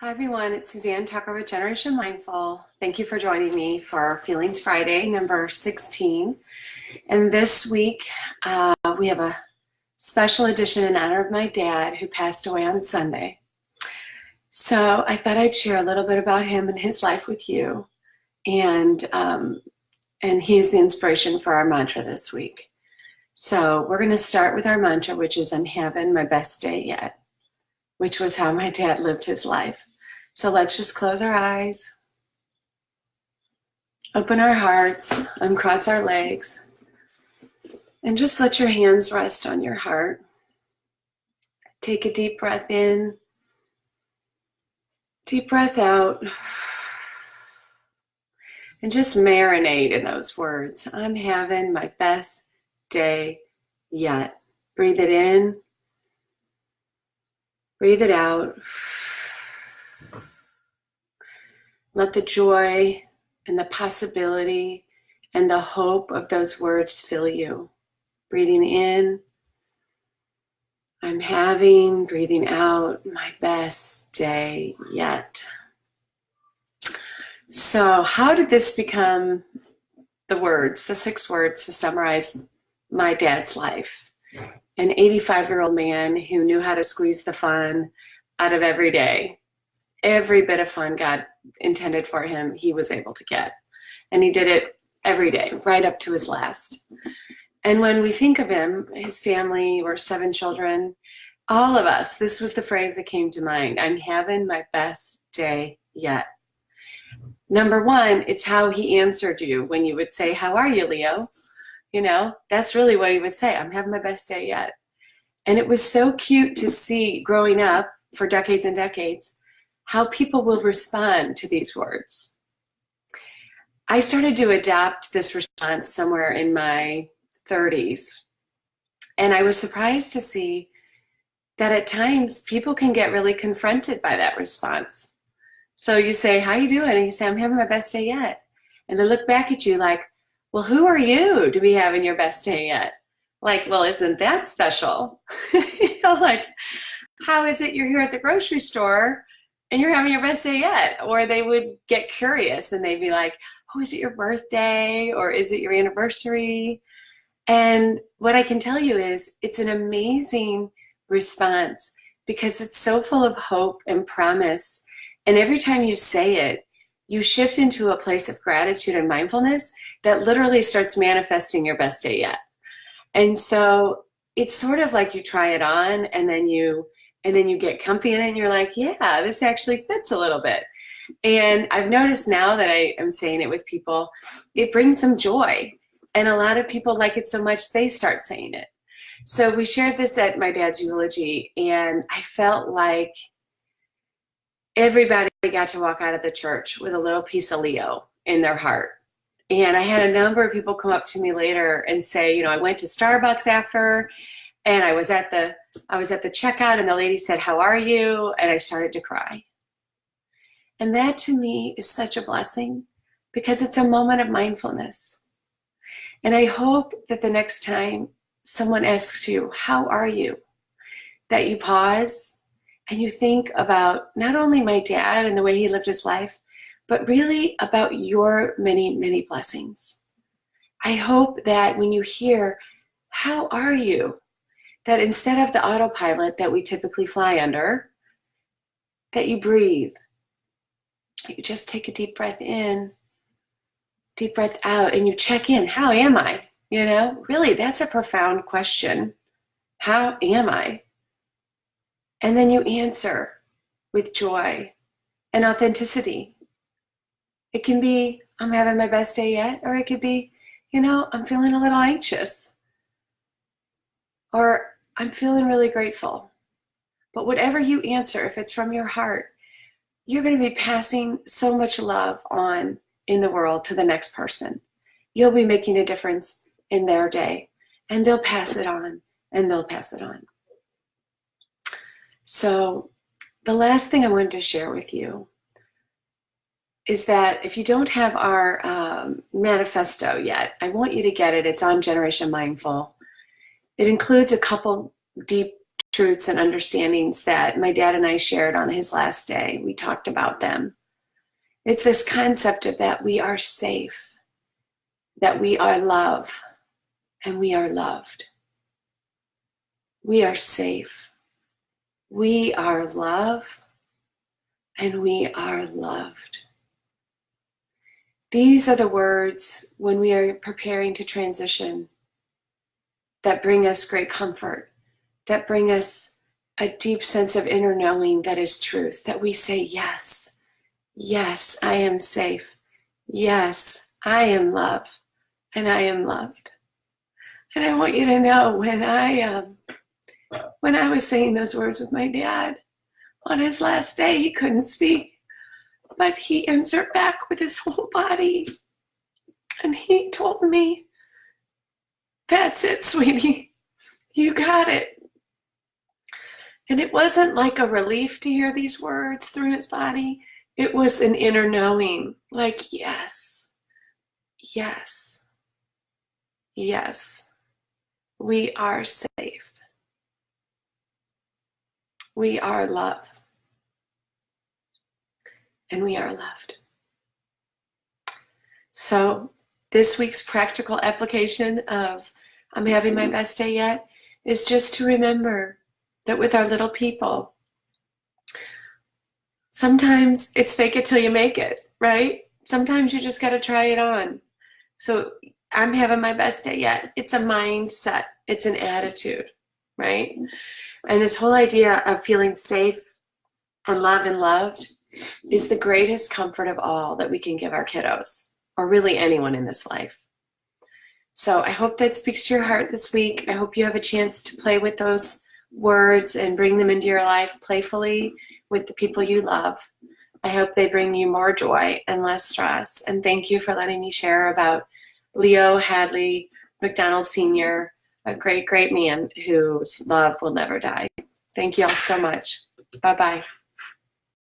Hi everyone, it's Suzanne Tucker with Generation Mindful. Thank you for joining me for Feelings Friday, number 16. And this week we have a special edition in honor of my dad who passed away on Sunday. So I thought I'd share a little bit about him and his life with you. And he's the inspiration for our mantra this week. So we're going to start with our mantra, which is I'm having my best day yet, which was how my dad lived his life. So let's just close our eyes, open our hearts, uncross our legs, and just let your hands rest on your heart. Take a deep breath in, deep breath out, and just marinate in those words. I'm having my best day yet. Breathe it in, breathe it out. Let the joy and the possibility and the hope of those words fill you. Breathing in, I'm having, breathing out, my best day yet. So how did this become the words, the 6 words to summarize my dad's life? An 85-year-old man who knew how to squeeze the fun out of every day. Every bit of fun God intended for him, he was able to get. And he did it every day, right up to his last. And when we think of him, his family, or 7 children, all of us, this was the phrase that came to mind. I'm having my best day yet. Number 1, it's how he answered you when you would say, how are you, Leo? You know, that's really what he would say. I'm having my best day yet. And it was so cute to see growing up for decades and decades how people will respond to these words. I started to adapt this response somewhere in my 30s. And I was surprised to see that at times people can get really confronted by that response. So you say, how you doing? And you say, I'm having my best day yet. And they look back at you like, well, who are you to be having your best day yet? Like, well, isn't that special? You know, like, how is it you're here at the grocery store and you're having your best day yet? Or they would get curious and they'd be like, oh, is it your birthday? Or is it your anniversary? And what I can tell you is it's an amazing response because it's so full of hope and promise. And every time you say it, you shift into a place of gratitude and mindfulness that literally starts manifesting your best day yet. And so it's sort of like you try it on and then you get comfy in it and you're like, yeah, this actually fits a little bit. And I've noticed now that I am saying it with people, it brings them joy. And a lot of people like it so much, they start saying it. So we shared this at my dad's eulogy, and I felt like everybody got to walk out of the church with a little piece of Leo in their heart. And I had a number of people come up to me later and say, you know, I went to Starbucks after, and I was at the checkout, and the lady said, how are you? And I started to cry. And that to me is such a blessing because it's a moment of mindfulness. And I hope that the next time someone asks you, how are you? That you pause and you think about not only my dad and the way he lived his life, but really about your many, many blessings. I hope that when you hear, how are you? That instead of the autopilot that we typically fly under, that you breathe. You just take a deep breath in, deep breath out, and you check in. How am I? You know, really, that's a profound question. How am I? And then you answer with joy and authenticity. It can be, I'm having my best day yet, or it could be, you know, I'm feeling a little anxious, or I'm feeling really grateful. But whatever you answer, if it's from your heart, you're going to be passing so much love on in the world to the next person. You'll be making a difference in their day, and they'll pass it on, and they'll pass it on. So the last thing I wanted to share with you is that if you don't have our manifesto yet, I want you to get it. It's on Generation Mindful. It includes a couple deep truths and understandings that my dad and I shared on his last day. We talked about them. It's this concept of that we are safe, that we are love, and we are loved. We are safe. We are love, and we are loved. These are the words when we are preparing to transition that bring us great comfort, that bring us a deep sense of inner knowing that is truth, that we say, yes, yes, I am safe. Yes, I am loved, and I am loved. And I want you to know when I was saying those words with my dad on his last day, he couldn't speak. But he answered back with his whole body. And he told me, that's it, sweetie. You got it. And it wasn't like a relief to hear these words through his body. It was an inner knowing, like, yes, yes, yes, we are safe. We are love. And we are loved. So this week's practical application of I'm having my best day yet is just to remember that with our little people, sometimes it's fake it till you make it, right? Sometimes you just got to try it on. So I'm having my best day yet. It's a mindset. It's an attitude, right? And this whole idea of feeling safe and loved is the greatest comfort of all that we can give our kiddos, or really anyone in this life. So I hope that speaks to your heart this week. I hope you have a chance to play with those words and bring them into your life playfully with the people you love. I hope they bring you more joy and less stress. And thank you for letting me share about Leo Hadley McDonald Sr., a great, great man whose love will never die. Thank you all so much. Bye-bye.